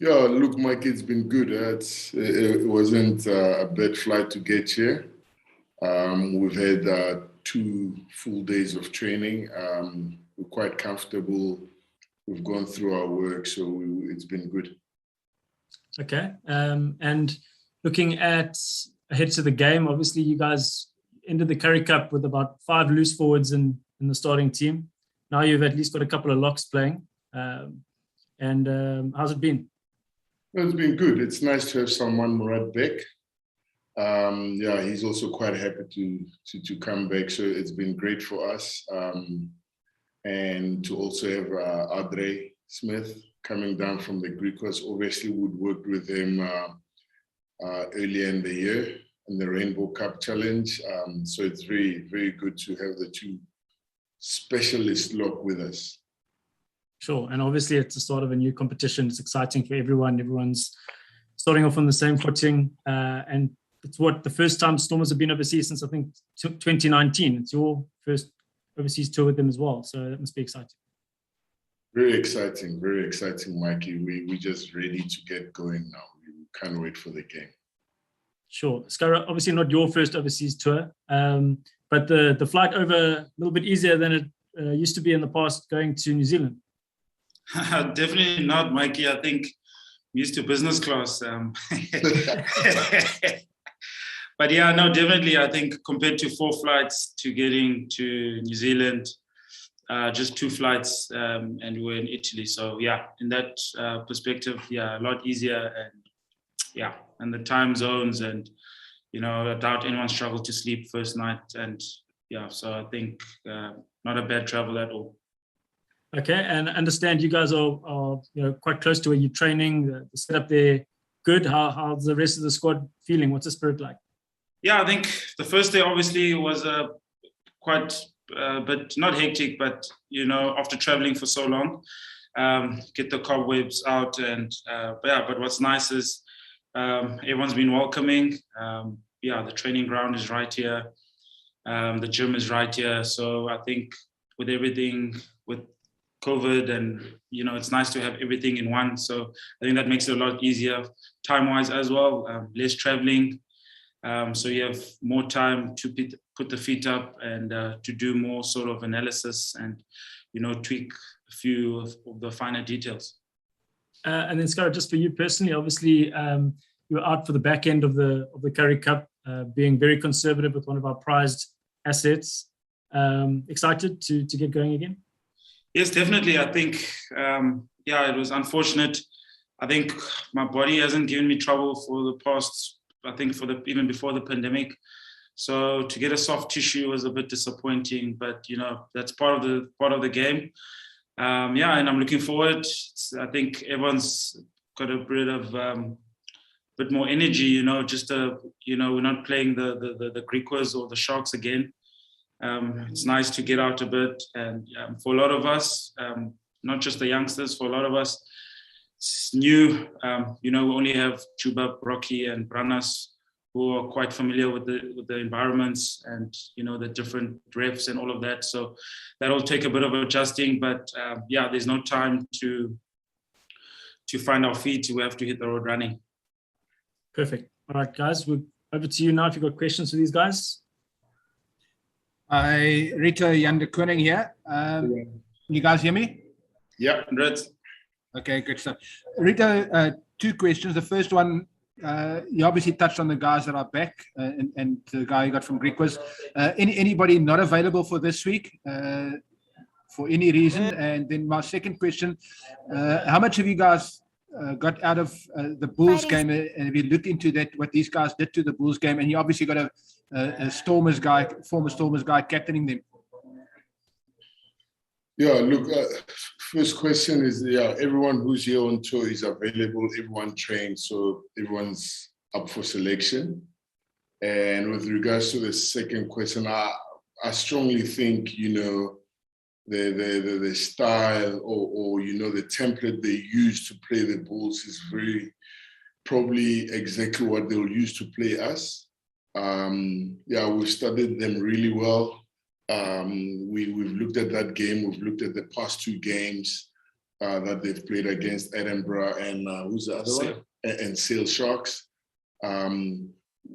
Yeah, look, Mike, it's been good. It wasn't a bad flight to get here. We've had 2 full days of training. We're quite comfortable. We've gone through our work, so it's been good. Okay. And looking ahead to the game, obviously you guys ended the Currie Cup with about 5 loose forwards in the starting team. Now you've at least got a couple of locks playing. How's it been? Well, it's been good. It's nice to have someone Murad back. He's also quite happy to come back. So it's been great for us. And to also have Adre Smith coming down from the Griquas. Obviously, we'd worked with him earlier in the year in the Rainbow Cup Challenge. So it's very, very good to have the 2 specialist lock with us. Sure, and obviously it's the start of a new competition. It's exciting for everyone. Everyone's starting off on the same footing, and it's the first time Stormers have been overseas since I think 2019. It's your first overseas tour with them as well, so that must be exciting. Very exciting, Mikey. We're just ready to get going now. We can't wait for the game. Sure, Scarra, obviously not your first overseas tour, but the flight over a little bit easier than it used to be in the past going to New Zealand. Definitely not, Mikey. I think I'm used to business class. But yeah, no, definitely. I think compared to 4 flights to getting to New Zealand, just 2 flights, and we're in Italy. So yeah, in that perspective, yeah, a lot easier, and the time zones, and I doubt anyone struggled to sleep first night, and yeah, so I think not a bad travel at all. Okay, and I understand you guys are quite close to where you're training. The setup there, good. How's the rest of the squad feeling? What's the spirit like? Yeah, I think the first day obviously was quite, but not hectic. But after traveling for so long, get the cobwebs out, and but what's nice is everyone's been welcoming. The training ground is right here. The gym is right here. So I think with everything with COVID, and it's nice to have everything in one. So I think that makes it a lot easier time-wise as well. Less traveling, so you have more time to put the feet up and to do more sort of analysis and tweak a few of the finer details. And then Scarra, just for you personally, obviously you were out for the back end of the Currie Cup, being very conservative with one of our prized assets. Excited to get going again? Yes, definitely. I think, it was unfortunate. I think my body hasn't given me trouble for the past, I think even before the pandemic. So to get a soft tissue was a bit disappointing, but that's part of the game. And I'm looking forward. I think everyone's got a bit more energy, we're not playing the Griquas or the Sharks again. It's nice to get out a bit, and for a lot of us, not just the youngsters, for a lot of us, it's new. We only have Chuba, Rocky, and Branas, who are quite familiar with the environments and the different refs and all of that. So that'll take a bit of adjusting, but there's no time to find our feet. We have to hit the road running. Perfect. All right, guys, we're over to you now. If you've got questions for these guys. Hi, Rito, Ntubeni here. You guys hear me? Yeah, great. Okay, good stuff. Rito, 2 questions. The first one, you obviously touched on the guys that are back, and the guy you got from Griquas. Anybody not available for this week for any reason? And then my second question, how much have you guys got out of the Bulls game, and if you look into that, what these guys did to the Bulls game, and you obviously got a Stormers guy, former Stormers guy, captaining them. Yeah, look, first question is, everyone who's here on tour is available, everyone trained, so everyone's up for selection. And with regards to the second question, I strongly think, the style or the template they use to play the Bulls is probably exactly what they'll use to play us. We've studied them really well. We've looked at that game. We've looked at the past 2 games. that they've played against Edinburgh and who's the other one? And Sale Sharks.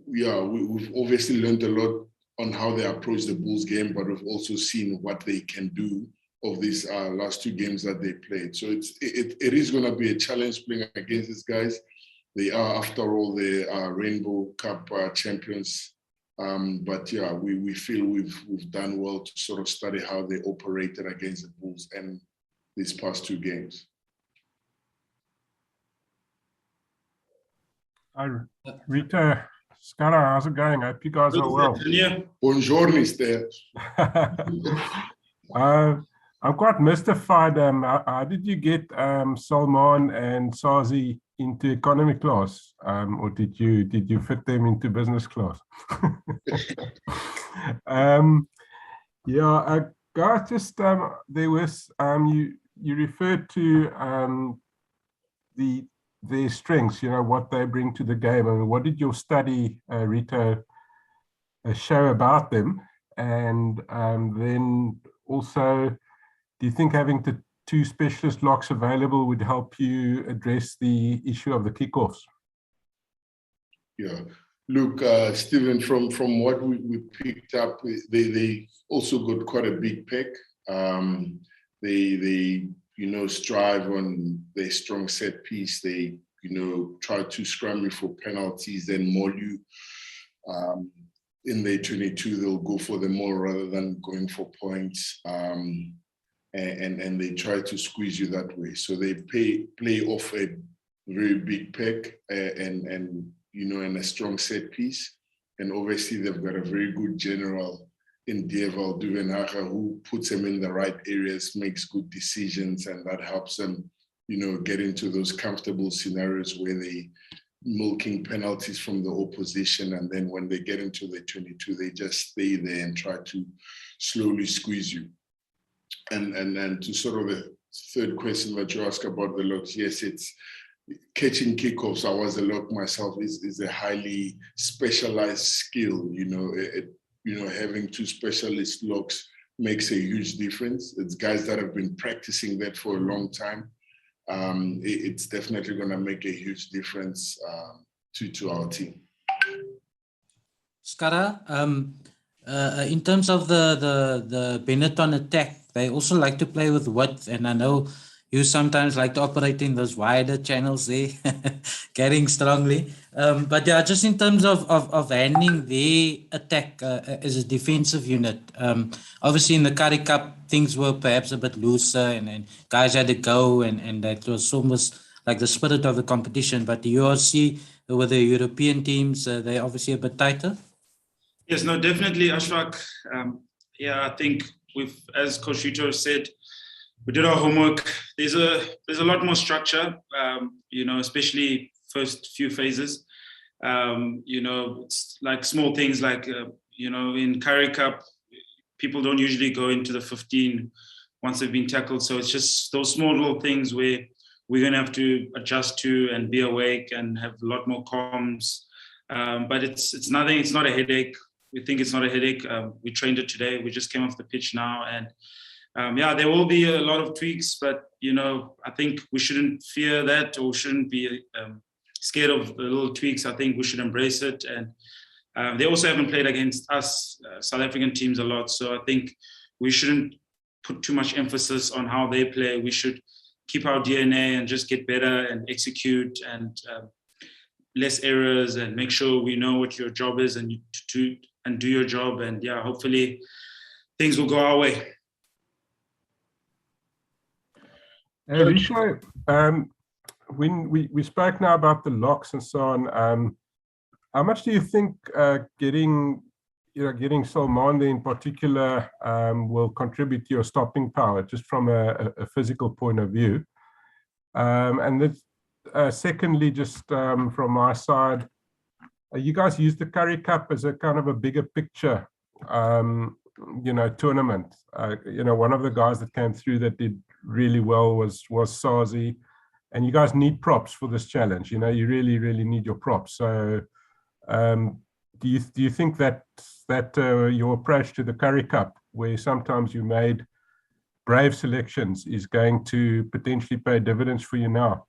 We've obviously learned a lot on how they approach the Bulls game, but we've also seen what they can do of these last 2 games that they played. So it is going to be a challenge playing against these guys. They are, after all, the Rainbow Cup champions. But yeah, we feel we've done well to sort of study how they operated against the Bulls and these past 2 games. Rito, Scarra, how's it going? I hope you guys are well. Buongiorno, Steph. I'm quite mystified. How did you get Salman and Sazi into economy class, or did you fit them into business class? Guys, just there was you referred to their strengths, what they bring to the game. I mean, what did your study, Rito, show about them? And then also, do you think having the 2 specialist locks available would help you address the issue of the kickoffs? Yeah, look, Stephen, from what we picked up, they also got quite a big pick. They strive on their strong set piece. They, try to scrum you for penalties, then maul you. In their 22, they'll go for the maul rather than going for points. And they try to squeeze you that way. So they play off a very big pick and a strong set piece. And obviously they've got a very good general in Devel who puts them in the right areas, makes good decisions, and that helps them, get into those comfortable scenarios where they milking penalties from the opposition. And then when they get into the 22, they just stay there and try to slowly squeeze you. And then to sort of the third question that you asked about the locks, yes, it's catching kickoffs. I was a lock myself is a highly specialized skill. Having 2 specialist locks makes a huge difference. It's guys that have been practicing that for a long time. It's definitely going to make a huge difference to our team. Scarra, in terms of the Benetton attack, they also like to play with width, and I know you sometimes like to operate in those wider channels there, carrying strongly. But yeah, just in terms of handling the attack as a defensive unit, obviously in the Currie Cup, things were perhaps a bit looser and guys had to go and that was almost like the spirit of the competition. But the URC, with the European teams, they're obviously a bit tighter. Yes, no, definitely, Ashfaq. I think as Coach Rito said, we did our homework. There's a lot more structure, especially first few phases. It's like small things like, in Currie Cup, people don't usually go into the 15 once they've been tackled. So it's just those small little things where we're going to have to adjust to and be awake and have a lot more comms. But it's nothing. It's not a headache. We think it's not a headache. We trained it today. We just came off the pitch now. And there will be a lot of tweaks, but, I think we shouldn't fear that or shouldn't be scared of the little tweaks. I think we should embrace it. And they also haven't played against us, South African teams, a lot. So I think we shouldn't put too much emphasis on how they play. We should keep our DNA and just get better and execute and less errors and make sure we know what your job is and do your job. And hopefully things will go our way. Rito, when we spoke now about the locks and so on, how much do you think getting Salman in particular will contribute to your stopping power, just from a physical point of view? And then secondly, just from my side, you guys use the Currie Cup as a kind of a bigger picture, tournament. One of the guys that came through that did really well was Sazi, and you guys need props for this challenge. You really, really need your props. So do you think that your approach to the Currie Cup, where sometimes you made brave selections is going to potentially pay dividends for you now?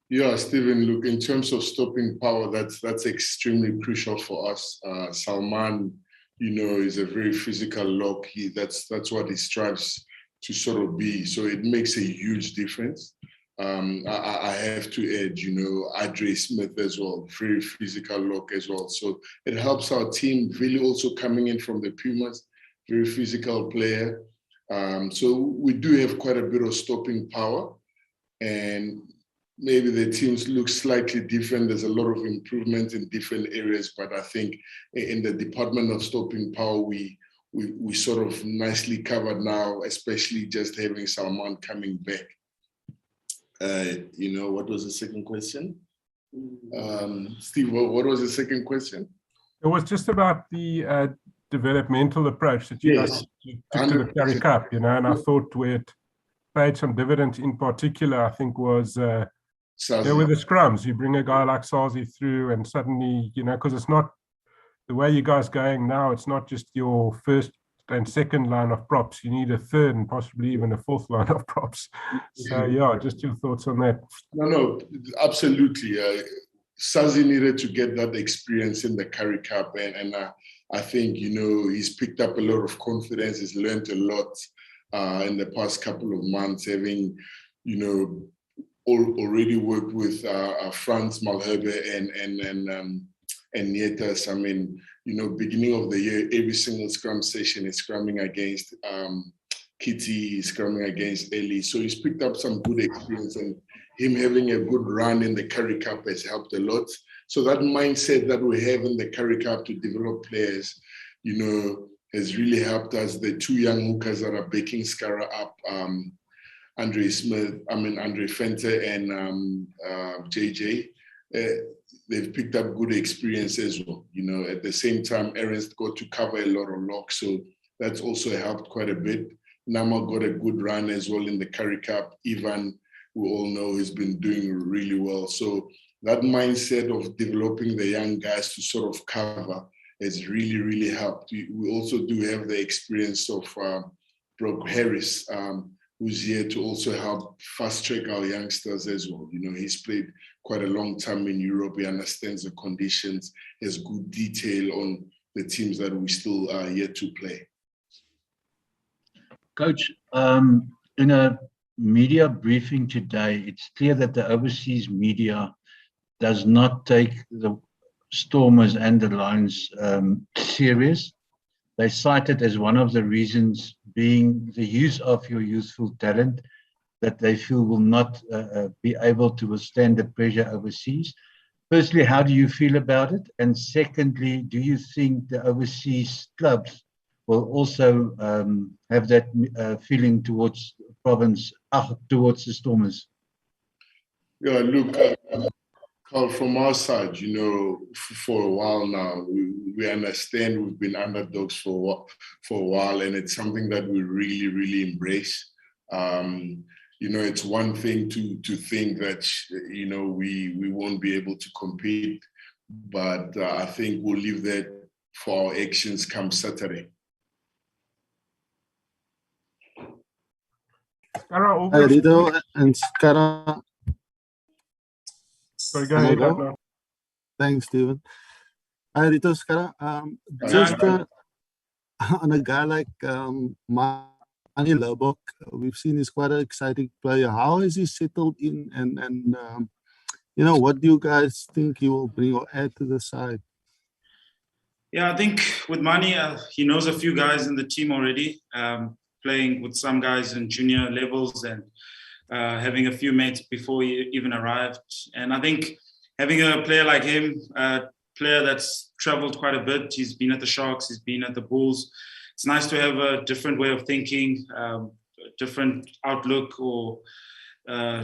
Yeah, Stephen, look, in terms of stopping power, that's extremely crucial for us. Salman, is a very physical lock. That's what he strives to sort of be. So it makes a huge difference. I have to add, Andre Smith as well, very physical lock as well. So it helps our team. Really also coming in from the Pumas, very physical player. So we do have quite a bit of stopping power, and maybe the teams look slightly different. There's a lot of improvement in different areas, but I think in the department of stopping power, we sort of nicely covered now, especially just having Salman coming back. What was the second question? Steve, what was the second question? It was just about the developmental approach that you guys took to the Currie Cup, and I thought where it paid some dividends in particular, I think was with the scrums. You bring a guy like Sazi through and suddenly, because it's not the way you guys going now, it's not just your first and second line of props. You need a third and possibly even a fourth line of props. So yeah, just your thoughts on that. No, absolutely. Sazi needed to get that experience in the Currie Cup, and I think he's picked up a lot of confidence. He's learned a lot in the past couple of months, having already worked with Franz Malherbe and Nietas. I mean, beginning of the year, every single scrum session is scrumming against Kitty, scrumming against Ellie. So he's picked up some good experience, and him having a good run in the Currie Cup has helped a lot. So that mindset that we have in the Currie Cup to develop players, has really helped us. The two young hookers that are backing Scarra up, Andre Fenter and JJ, they've picked up good experience as well. At the same time, Aaron's got to cover a lot of locks, so that's also helped quite a bit. Nama got a good run as well in the Currie Cup. Ivan, we all know, has been doing really well. So that mindset of developing the young guys to sort of cover has really, really helped. We also do have the experience of Brock Harris, who's here to also help fast track our youngsters as well. He's played quite a long time in Europe. He understands the conditions, has good detail on the teams that we still are yet to play. Coach, in a media briefing today, it's clear that the overseas media does not take the Stormers and the Lions serious. They cite it as one of the reasons being the use of your youthful talent that they feel will not be able to withstand the pressure overseas. Firstly, how do you feel about it? And secondly, do you think the overseas clubs will also have that feeling towards province, towards the Stormers? Yeah, look, Carl, from our side, for a while now, we understand we've been underdogs for a while, and it's something that we really, really embrace. It's one thing to think that, we won't be able to compete, but I think we'll leave that for our actions come Saturday. Rito and Scarra. Sorry, go ahead. Thanks, Stephen. Rito, Scarra. Just on a guy like Mani Lobok, we've seen he's quite an exciting player. How is he settled in, and what do you guys think he will bring or add to the side? Yeah, I think with Mani, he knows a few guys in the team already, playing with some guys in junior levels and having a few mates before he even arrived. And I think having a player like him, a player that's traveled quite a bit, he's been at the Sharks, he's been at the Bulls. It's nice to have a different way of thinking, different outlook or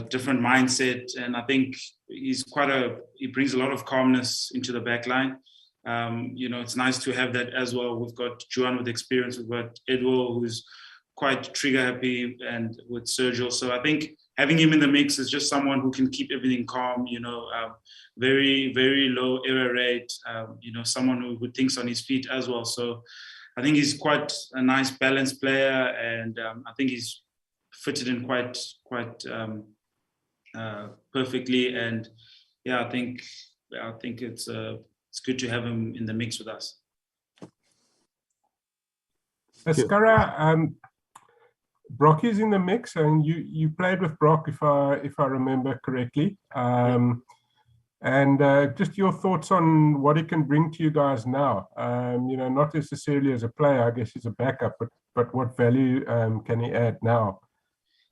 different mindset. And I think he brings a lot of calmness into the back line. It's nice to have that as well. We've got Juan with experience, we've got Edward, who's quite trigger happy, and with Sergio. So I think having him in the mix is just someone who can keep everything calm, very, very low error rate, someone who thinks on his feet as well. So I think he's quite a nice balanced player, and I think he's fitted in quite perfectly. And yeah, I think it's good to have him in the mix with us. Scarra, Brock is in the mix, and you played with Brock, if I remember correctly. And just your thoughts on what he can bring to you guys now. Not necessarily as a player, I guess he's a backup, but what value can he add now?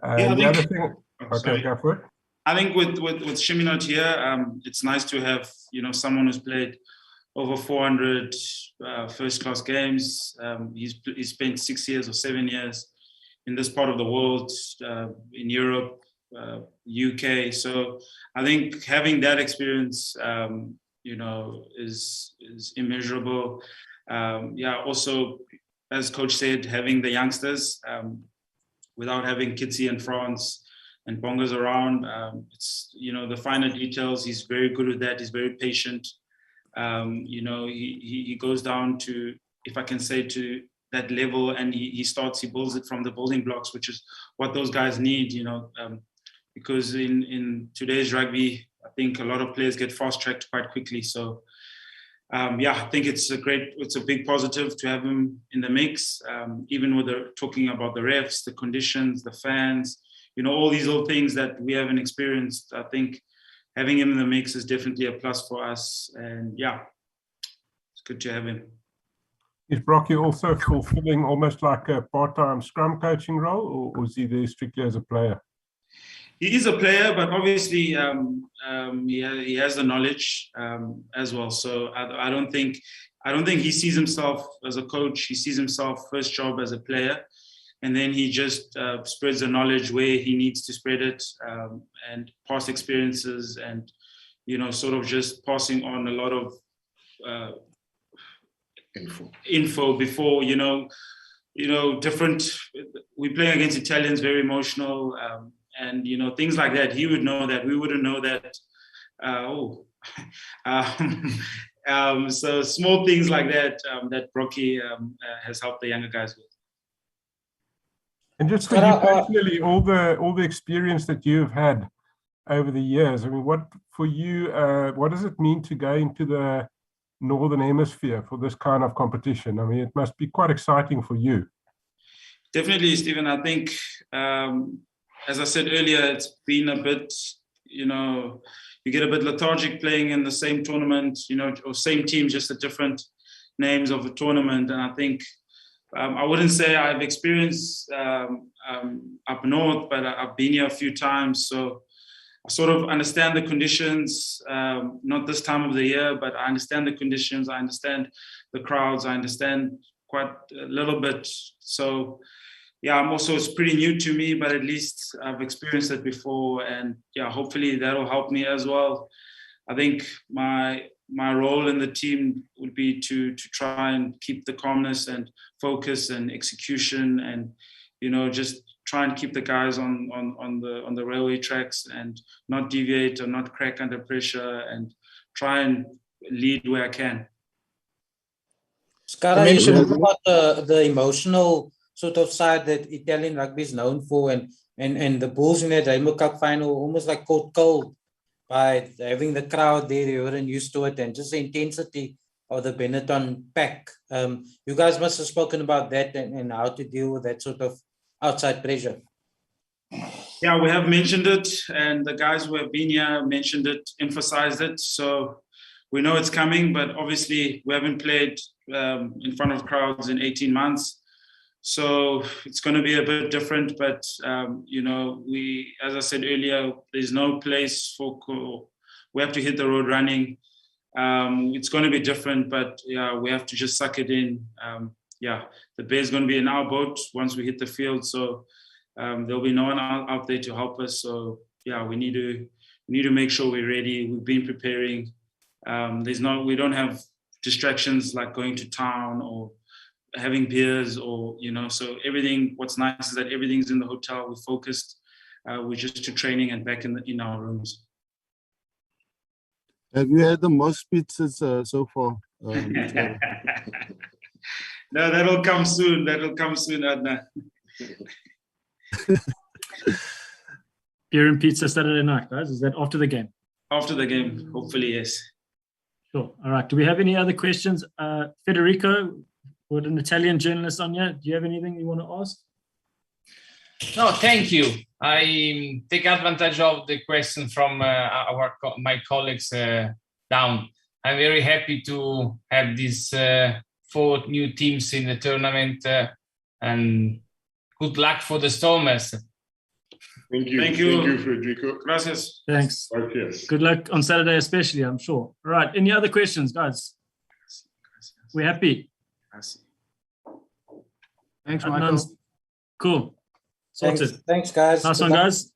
The other thing, okay, go for it. I think with Shiminot here, it's nice to have someone who's played over 400 first-class games. He's spent 6 years or 7 years in this part of the world, in Europe, UK. So I think having that experience, is immeasurable. Also, as coach said, having the youngsters, without having Kitsi and France and Bongas around, it's the finer details. He's very good with that. He's very patient. He goes down to, if I can say, to that level, and he builds it from the building blocks, which is what those guys need, because in today's rugby, I think a lot of players get fast-tracked quite quickly. So I think it's a big positive to have him in the mix, even with talking about the refs, the conditions, the fans, all these little things that we haven't experienced. I think having him in the mix is definitely a plus for us, and it's good to have him. Is Brocky also fulfilling almost like a part-time scrum coaching role, or is he there strictly as a player? He is a player, but obviously he has the knowledge as well. So I don't think he sees himself as a coach. He sees himself first job as a player, and then he just spreads the knowledge where he needs to spread it, and past experiences, and sort of just passing on a lot of info before different. We play against Italians, very emotional. And things like that, he would know that. We wouldn't know that. So small things like that that Brocky has helped the younger guys with. And just for you personally, all the experience that you've had over the years, I mean, what does it mean to go into the Northern Hemisphere for this kind of competition? I mean, it must be quite exciting for you. Definitely, Stephen. I think, as I said earlier, it's been a bit, you get a bit lethargic playing in the same tournament, or same team, just the different names of the tournament. And I think, I wouldn't say I've experienced up north, but I've been here a few times. So I sort of understand the conditions, not this time of the year, but I understand the conditions. I understand the crowds. I understand quite a little bit. So it's pretty new to me, but at least I've experienced it before, and hopefully that'll help me as well. I think my role in the team would be to try and keep the calmness and focus and execution, and just try and keep the guys on the railway tracks and not deviate or not crack under pressure, and try and lead where I can. Scarra, you spoke about the emotional sort of side that Italian rugby is known for, and the Bulls in that Rainbow Cup final almost like caught cold by having the crowd there. They weren't used to it, and just the intensity of the Benetton pack. You guys must have spoken about that and how to deal with that sort of outside pressure. Yeah, we have mentioned it, and the guys who have been here mentioned it, emphasized it. So we know it's coming, but obviously we haven't played in front of crowds in 18 months. So it's going to be a bit different, but as I said earlier, there's no place we have to hit the road running. It's going to be different, but we have to just suck it in. The Bears going to be in our boat once we hit the field, so there'll be no one out there to help us. So we need to make sure we're ready. We've been preparing. We don't have distractions like going to town or having beers or so everything. What's nice is that everything's in the hotel. We're focused. We're just to training and back in our rooms. Have you had the most pizzas so far? No, that'll come soon. That'll come soon, Adna. Beer and pizza Saturday night, guys. Is that after the game? After the game, hopefully, yes. Sure. All right. Do we have any other questions? Federico, with an Italian journalist on here, do you have anything you want to ask? No, thank you. I take advantage of the question from my colleagues down. I'm very happy to have these 4 new teams in the tournament, and good luck for the Stormers. Thank you. Thank you. Thank you, Federico. Gracias. Thanks. Yes. Good luck on Saturday, especially, I'm sure. All right. Any other questions, guys? We're happy. Thanks, Michael. Cool. Sorted. Thanks, guys. Nice Good one, luck. guys.